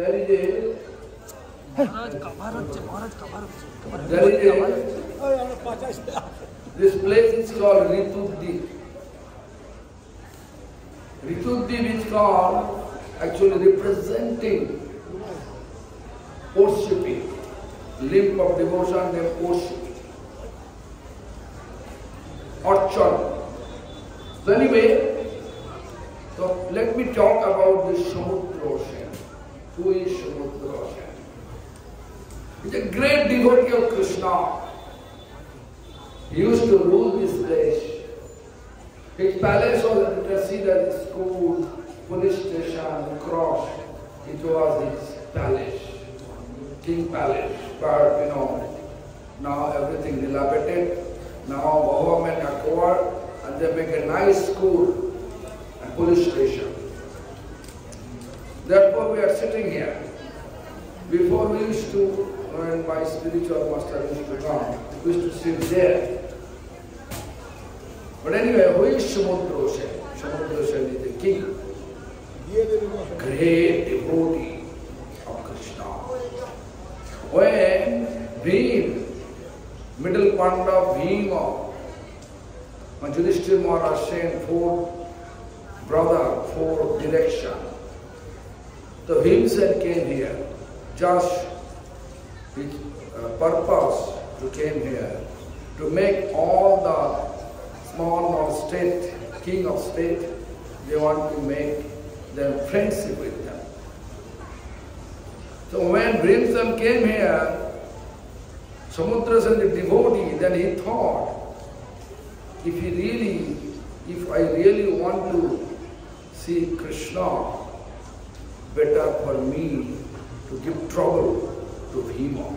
there is a this place is called Ritudip. Ritudip is called actually representing worshipping, limb of devotion named worship, orchard. So anyway, so let me talk about the Samudra Ocean. Who is Samudra Ocean? He's a great devotee of Krishna. He used to rule this place. His palace was considered school, police station, cross. It was his palace, king palace. But now everything dilapidated. Now government acquired and they make a nice school and police station. Therefore we are sitting here. Before we used to, when my spiritual master used to come, we used to sit there. But anyway, who is Samudra Ocean? Samudra Ocean is the king, great devotee of Krishna. When Bhim, middle Pandava Bhima, when Yudhishthira Maharaj sent four direction, the Bhimsen came here, just with purpose to came here, to make all the small state, king of state, they want to make them friendship with them. So when Bhimsen came here, Samudra Sen, the devotee, then he thought, if I really want to see Krishna, better for me to give trouble to Bhima.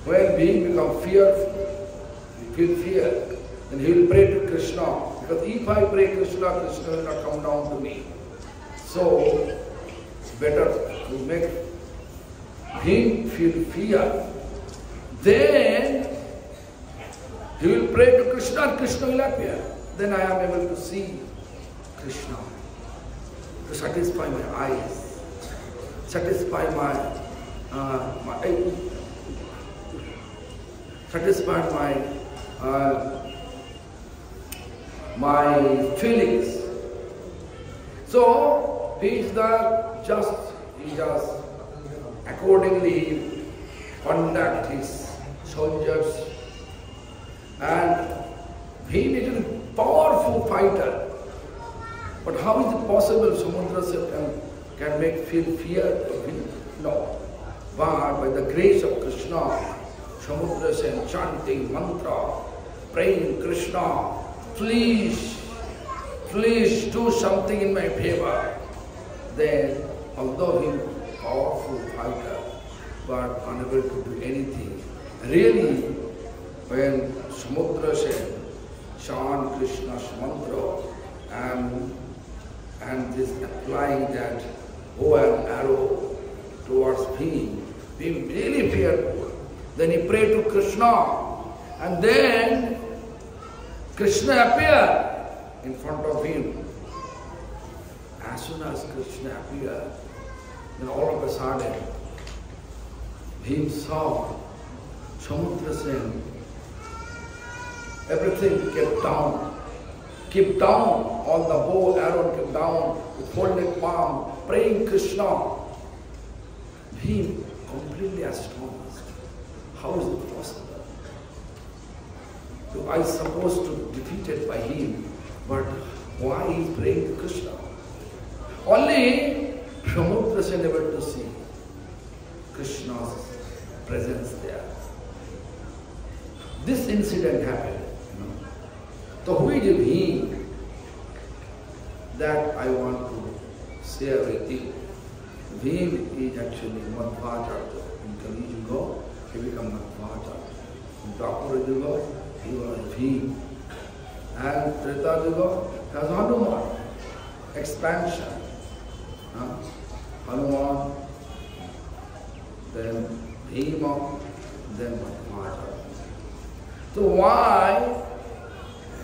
When Bhima becomes fearful, he feels fear, then he will pray to Krishna. Because if I pray Krishna, Krishna will not come down to me. So, it's better to make him feel fear. Then, he will pray to Krishna, Krishna will appear. Then I am able to see Krishna, to satisfy my eyes, satisfy my feelings. So he just accordingly conduct his soldiers, and he is a powerful fighter. But how is it possible Samudra Sen can make feel fear of him? No. But by the grace of Krishna, Samudra Sen chanting mantra, praying Krishna, please do something in my favor. Then, although he is a powerful fighter, but unable to do anything, really, when Samudra Sen chant Krishna's mantra and this applying that bow and arrow towards him, being really fearful, then he prayed to Krishna, and then Krishna appeared in front of him. As soon as Krishna appeared, then all of a sudden, he saw Samudra Sen, everything kept down, all the bow, arrow kept down, with folded palm, praying Krishna. He completely astonished. How is it possible? So I supposed to be defeated by him, but why he is praying to Krishna? Only Samudra Sen able to see Krishna's presence there. This incident happened. So who is he that I want to share with you? Bhim is actually Madhvacharya. In Kali Yuga, he became Madhvacharya. In Dwapara Yuga, he was Bhim. And Treta Yuga has Hanuman. Expansion. Hanuman, then Bhima, then Madhvacharya. So why?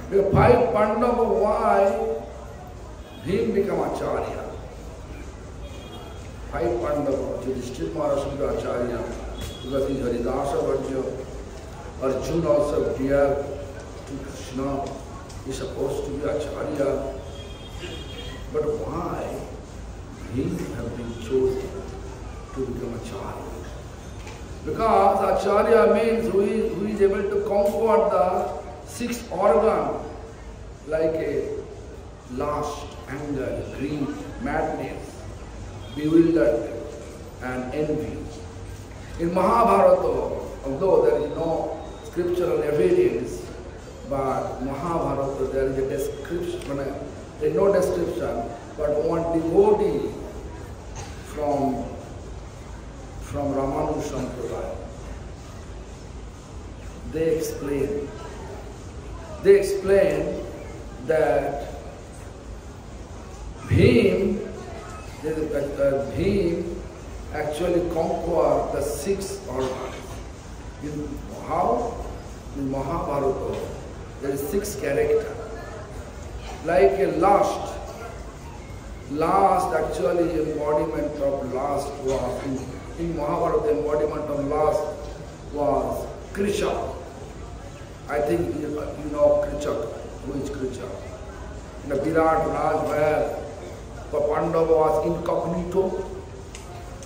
The five Pandava, why Bhim become Acharya? five Pandavas, Yudhishthira Maharashtra Acharya, because he is Haridasa Vajja, Arjuna also dear to Krishna, he is supposed to be Acharya. But why he have been chosen to become Acharya? Because Acharya means who is able to conquer the six organs like a lust, anger, greed, madness, bewilderment and envy. In Mahabharata, although there is no scriptural evidence, but Mahabharata there is a description, there is no description, but one devotee from Ramanu Sampradaya, they explain that Bhim actually conquered the six organs. How? In Mahabharata, there is six characters. Like a lust actually embodiment of lust was, in Mahabharata the embodiment of lust was Krishak. I think you know Krishak. Who is Krishak? In the Virat Raj where the Pandava was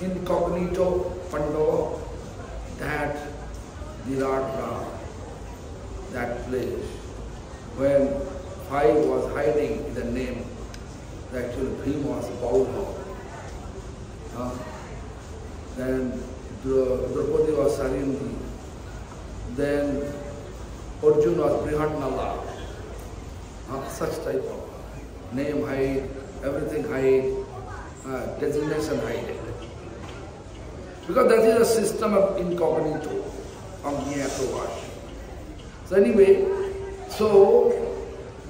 incognito Pandava, that Virat Raj, that place, when five was hiding in the name, the actual Bhima was Baudha. Then Draupadi was Sarindi. Then Arjuna was Brihannala. Such type of name hide, everything hide, designation hide. Because that is a system of incognito, Agnyatavash. So anyway, so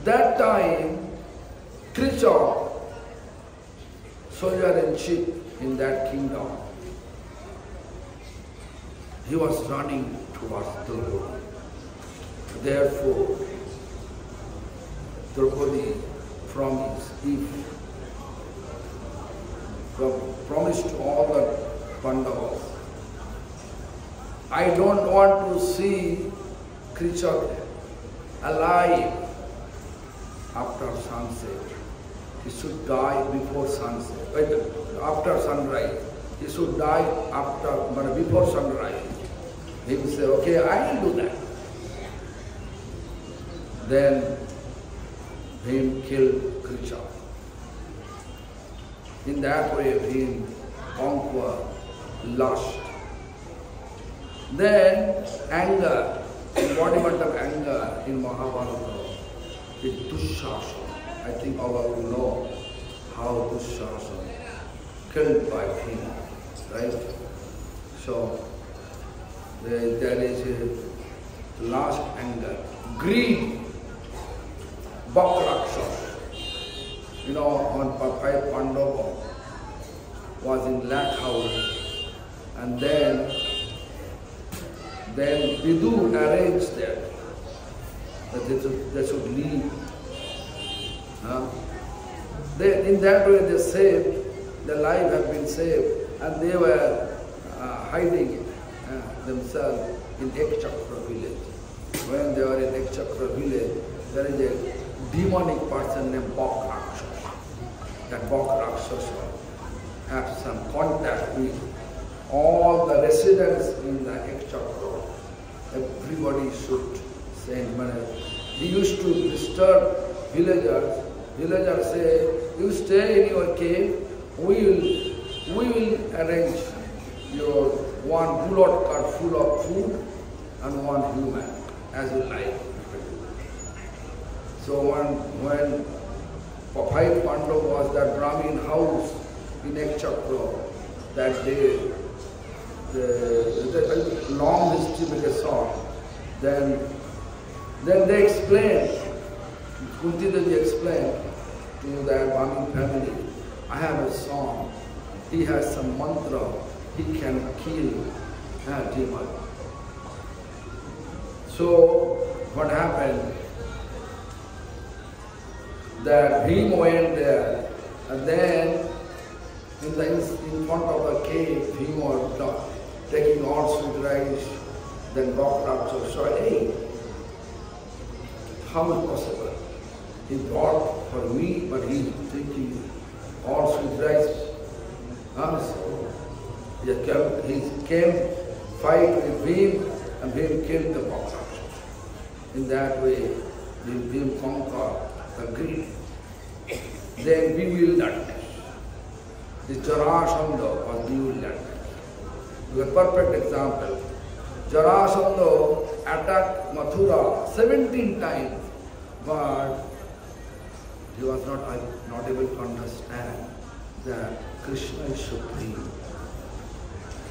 that time, Krishna, soldier-in-chief in that kingdom, he was running towards Draupadi. Therefore, Draupadi promised to all the Pandavas, I don't want to see Krishna alive after sunset. He should die before sunset. After sunrise. He should die before sunrise. He will say, okay, I will do that. Then Bhim killed Krishna. In that way, Bhim conquered lust. Then anger, embodiment of anger in Mahabharata is Dushasana. I think all of you know how Dushasana killed by Bhima, right? So there is a last anger, greed, Bakrakshas. You know, on five Pandava was in lakh house, and then Vidu arranged that they should leave. In that way they saved, their life had been saved, and they were hiding themselves in Ekchakra village. When they were in Ekchakra village, there is a demonic person named Bakrakshas. That Bakrakshas had some contact with all the residents in the Ekchakra. Everybody should send money. He used to disturb villagers. Villagers say, you stay in your cave, we will arrange your one bullock cart full of food and one human, as you like. So when five Pandava was that Brahmin house in Ekchakra, that day, the long history with a song, then they explained, Kunti Devi explained to the Brahmin family, I have a song, he has some mantra, he can kill a demon. So what happened? That Bhima went there, and then in front of the cave, Bhima was taking all sweet rice, then Bhaktaraja saw, hey, how is possible? He brought for me, but he is taking all sweet rice. He came fight with Bhima, and Bhima killed the Bhaktaraja. In that way, Bhima conquered the greed. Then bewildered. The Jarasandha was bewildered. A perfect example. Jarasandha attacked Mathura 17 times, but he was not able to understand that Krishna is supreme.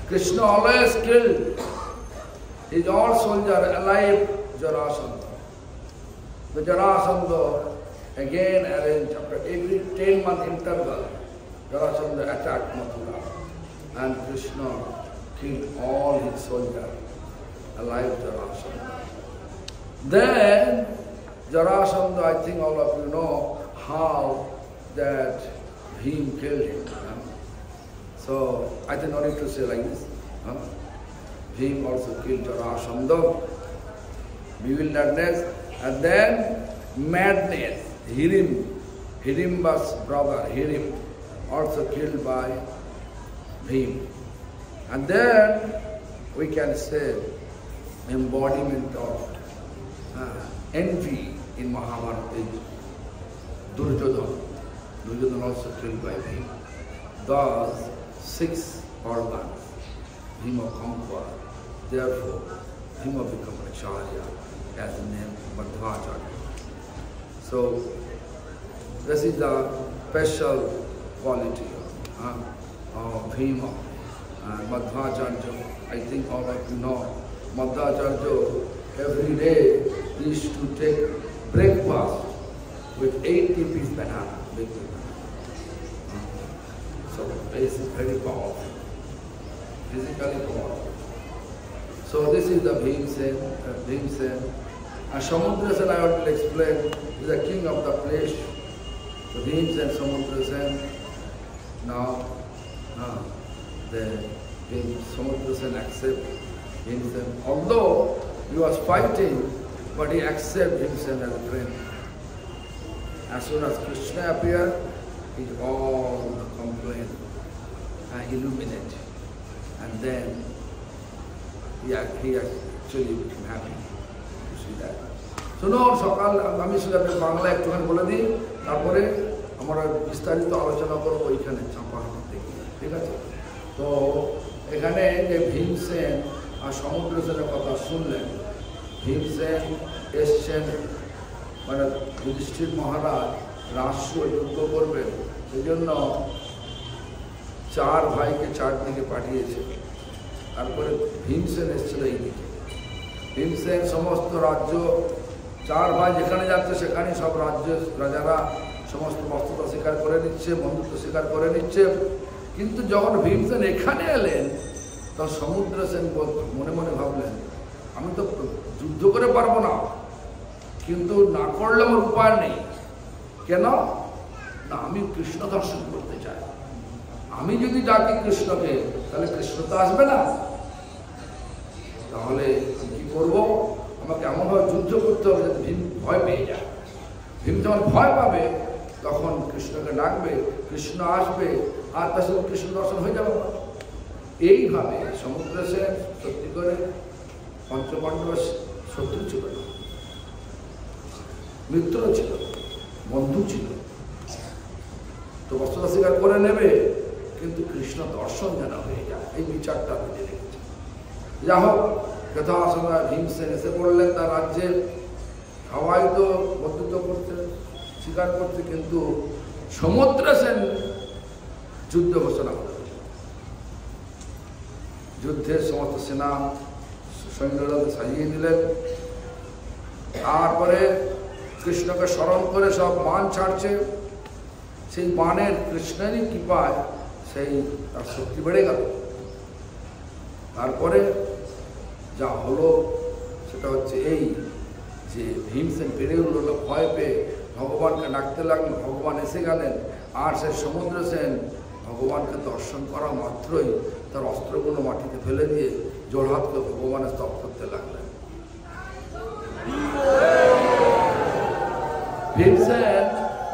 Krishna always killed his all soldiers alive, Jarasandha. The Jarasandha again arranged after every 10-month interval, Jarasandha attacked Mathura, and Krishna killed all his soldiers, alive Jarasandha. Then Jarasandha, I think all of you know how that Bhima killed him. So I think no need to say like this. Bhima also killed Jarasandha, bewilderedness, and then madness. Hirimba's brother, Hirim, also killed by Bhima. And then we can say embodiment of envy in Mahabharata is Duryodhana. Duryodhana also killed by Bhima. Thus, 6 organs Bhima conquered. Therefore, Bhima became Acharya as the name Madhvacharya. So, this is the special quality of Bhima. Madhvacharya, I think all of you know, Madhvacharya every day used to take breakfast with 80-piece banana, big banana. So, this is very powerful, physically powerful. So, this is the Bhimsen. And Samudrasen, I will explain, is the king of the place. The Bhimsen, Samudrasen. Now, the Samudrasen accepts Bhimsen. Although he was fighting, but he accepts Bhimsen as a friend. As soon as Krishna appeared, he all the complaint illuminated. And then he actually became happy. You see that. So now, সকাল আমি শুধু বাংলা একটুখানি বলে দিই, তারপরে আমরা বিস্তারিত আলোচনা করবো ওইখানে চাঁপাহাটি থেকে, ঠিক আছে? তো এখানে যে ভীমসেন আর সমুদ্রসেনের কথা শুনলেন, ভীমসেন এসছেন মানে যুধিষ্ঠির মহারাজ রাষ্ট্র যুদ্ধ করবেন, সেই জন্য 4 ভাইকে 4 দিকে পাঠিয়েছে। তারপরে ভীমসেন এসেছিল এই দিকে। ভীমসেন সমস্ত রাজ্য 4 ভাই যেখানে যাচ্ছে সেখানে সব রাজ্য রাজারা সমস্ত বস্তুতা স্বীকার করে নিচ্ছে, বন্ধুত্ব স্বীকার করে নিচ্ছে। কিন্তু যখন ভীমসেন এখানে এলেন, তখন সমুদ্রসেন মনে মনে ভাবলেন, আমি তো যুদ্ধ করে পারবো না, কিন্তু না করলে আমার উপায় নেই। কেন না, আমি কৃষ্ণ দর্শন করতে চাই। আমি যদি ডাকি কৃষ্ণকে, তাহলে কৃষ্ণ তো আসবে না। তাহলে কি করবো? আমাকে এমনভাবে যুদ্ধ করতে হবে যাতে ভীম ভয় পেয়ে যায়। ভীম যখন ভয় পাবে, তখন কৃষ্ণকে ডাকবে, কৃষ্ণ আসবে, আর তার সাথে কৃষ্ণ দর্শন হয়ে যাবে। এইভাবে সমুদ্রসেন সত্যি করে পঞ্চপাণ্ডবের শত্রু ছিল না, মিত্র ছিল, বন্ধু ছিল। তো বস্তুতা স্বীকার করে নেবে, কিন্তু কৃষ্ণ দর্শন যেন হয়ে যায়, এই বিচারটা বুঝে রেখেছে। যা হোক, যথাসময় ভীমসেন এসে পড়লেন তার রাজ্যে। সবাই তো বন্ধুত্ব করছে, স্বীকার করছে, কিন্তু সমুদ্রসেন যুদ্ধ ঘোষণা করে। যুদ্ধের সমস্ত সেনা সৈন্যরা সাজিয়ে দিলেন। তারপরে কৃষ্ণকে স্মরণ করে সব বাণ ছাড়ছে। সেই বাণের কৃষ্ণেরই কৃপায় সেই তার শক্তি বেড়ে গেল। তারপরে যা হলো সেটা হচ্ছে এই যে ভীমসেন বেড়ে উঠল, ভয় পেয়ে ভগবানকে ডাকতে লাগলেন। ভগবান এসে গেলেন, আর সে সমুদ্রসেন ভগবানকে দর্শন করা মাত্রই তার অস্ত্রগুলো মাটিতে ফেলে দিয়ে জোড়হাতকে ভগবানের স্তব করতে লাগলেন।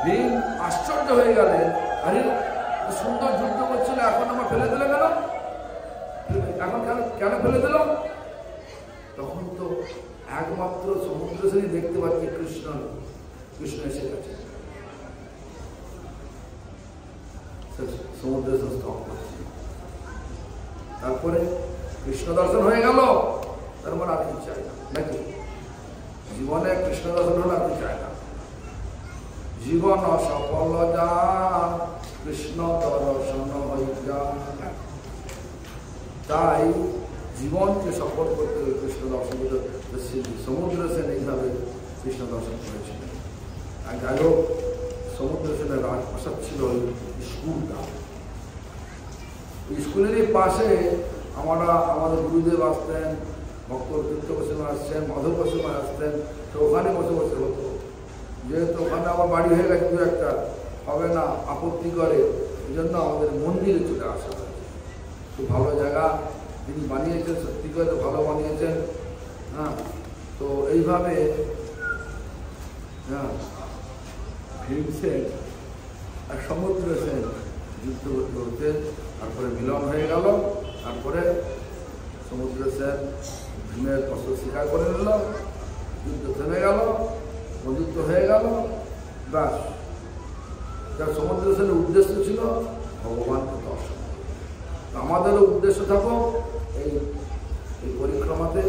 ভীম আশ্চর্য হয়ে গেলেন, আরে সুন্দর যুদ্ধ করছিল, এখন আমার ফেলে দিলে কেন? এখন কেন ফেলে দিল? তখন তো একমাত্র সমুদ্র সেনী দেখতে পাচ্ছি কৃষ্ণ এসে গেছে, সমুদ্র স্তব করছে। তারপরে কৃষ্ণ দর্শন হয়ে গেল, তার মানে আর কি চাই না নাকি? জীবনে কৃষ্ণ দর্শন হলে আর কি চাই না? জীবন সফল যা কৃষ্ণ দর্শন হয়ে যা। তাই জীবনকে সফল করতে হবে কৃষ্ণ দর্শন করতে। সমুদ্র সেন এইভাবে কৃষ্ণ দর্শন করেছিলেন। আর যাই হোক, সমুদ্র সেনের রাজপ্রাসাদ ছিল ওই স্কুলটা। স্কুলেরই পাশে আমাদের গুরুদেব আসতেন, ভক্ত তীর্থ গোস্বামী আসছেন, মাধব গোস্বামী আসতেন, তো ওখানে বসে বসে হতো। যেহেতু ওখানে আমার বাড়ি হয়ে গেছে, দু একটা হবে না, আপত্তি করে, এই জন্য আমাদের মন্দিরে চলে আসা হয়। খুব ভালো জায়গা তিনি বানিয়েছেন, সত্যি করে ভালো বানিয়েছেন। হ্যাঁ, তো এইভাবে ভীমসেন আর সমুদ্র সেন যুদ্ধ করতে, তারপরে মিলন হয়ে গেল। তারপরে সমুদ্র সেন ভীমের অস্ত্র স্বীকার করে নিল, যুদ্ধ থেমে গেল, বন্ধুত্ব হয়ে গেল। ব্যাস, যার সমুদ্র সেনের উদ্দেশ্য ছিল ভগবানকে দর্শন। আমাদেরও উদ্দেশ্য থাকো এই পরিক্রমাতে